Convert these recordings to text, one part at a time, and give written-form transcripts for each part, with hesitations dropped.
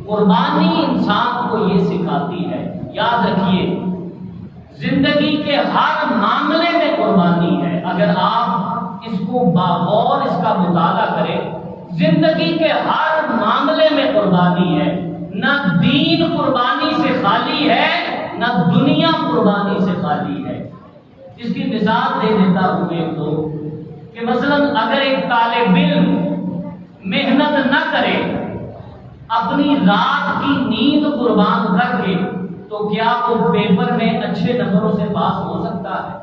قربانی انسان کو یہ سکھاتی ہے، یاد رکھیے زندگی کے ہر معاملے میں قربانی ہے۔ اگر آپ اس کو باغور اس کا مطالعہ کریں، زندگی کے ہر معاملے میں قربانی ہے۔ نہ دین قربانی سے خالی ہے، نہ دنیا قربانی سے خالی ہے۔ اس کی مثال دے دیتا ہوں ایک دو کہ مثلا اگر ایک طالب علم محنت نہ کرے، اپنی رات کی نیند قربان کر کے، تو کیا وہ پیپر میں اچھے نمبروں سے پاس ہو سکتا ہے؟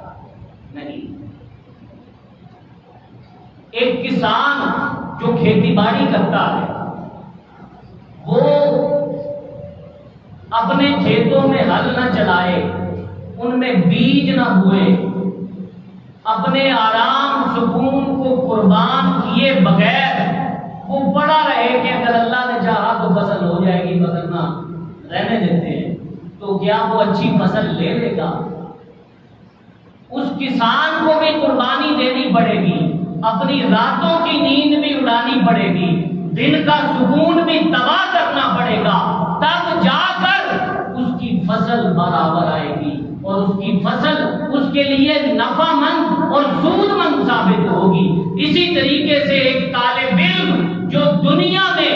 نہیں۔ ایک کسان جو کھیتی باڑی کرتا ہے، وہ اپنے کھیتوں میں ہل نہ چلائے، ان میں بیج نہ ہوئے، اپنے آرام سکون کو قربان کیے بغیر وہ پڑا رہے کہ اگر اللہ نے چاہا تو فصل ہو جائے گی، ورنہ رہنے دیتے ہیں، تو کیا وہ اچھی فصل لے لے گا؟ اس کسان کو بھی قربانی دینی پڑے گی، اپنی راتوں کی نیند بھی اڑانی پڑے گی، دن کا سکون بھی تباہ کرنا پڑے گا، تب جا کر اس کی فصل برابر آئے گی، اور اس کی فصل اس کے لیے نفع مند اور سود مند ثابت ہوگی۔ اسی طریقے سے ایک طالب علم جو دنیا میں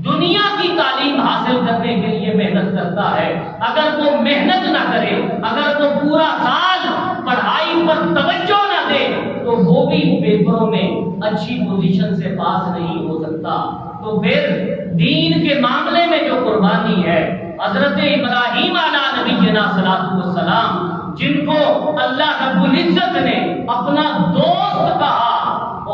دنیا کی تعلیم حاصل کرنے کے لیے محنت کرتا ہے، اگر وہ محنت نہ کرے، اگر وہ پورا سال پڑھائی پر توجہ نہ دے، تو وہ بھی پیپروں میں اچھی پوزیشن سے پاس نہیں ہو سکتا۔ تو پھر دین کے معاملے میں جو قربانی ہے، حضرت ابراہیم علیہ نبینا صلاۃ والسلام، جن کو اللہ رب العزت نے اپنا دوست کہا،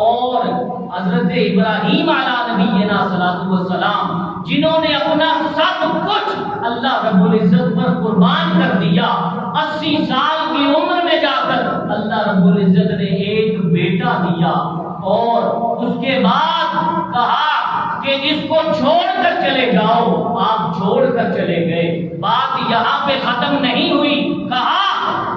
اور حضرت ابراہیم علیہ نبینا صلاۃ والسلام جنہوں نے اپنا سب کچھ اللہ رب العزت پر قربان کر دیا، 80 سال کی عمر میں جا کر اللہ رب العزت نے ایک بیٹا دیا، اور اس کے بعد کہا کہ اس کو چھوڑ کر چلے جاؤ، آپ چھوڑ کر چلے گئے۔ بات یہاں پہ ختم نہیں ہوئی، کہا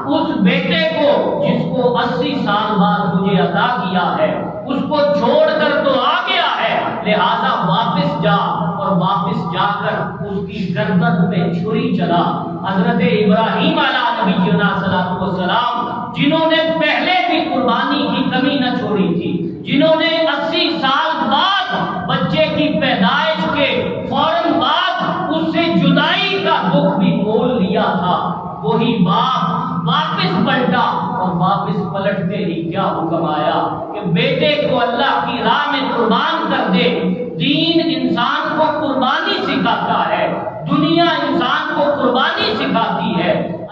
اس بیٹے کو جس کو 80 سال بعد مجھے عطا کیا ہے، اس کو چھوڑ کر تو آ گیا ہے، لہذا واپس جا، اور واپس جا کر اس کی گردن پہ چھری چلا۔ حضرت ابراہیم علیہ نبینا صلاۃ والسلام، جنہوں نے پہلے بھی قربانی کی کمی نہ چھوڑی تھی، جنہوں نے 80 سال بعد بچے کی پیدائش کے فوراً بعد اس سے جدائی کا دکھ بھی مول لیا تھا، وہی باپ واپس پلٹا، اور واپس پلٹتے ہی کیا حکم آیا کہ بیٹے کو اللہ کی راہ میں قربان کر دے۔ دین انسان کو قربانی سکھاتا ہے، دنیا انسان کو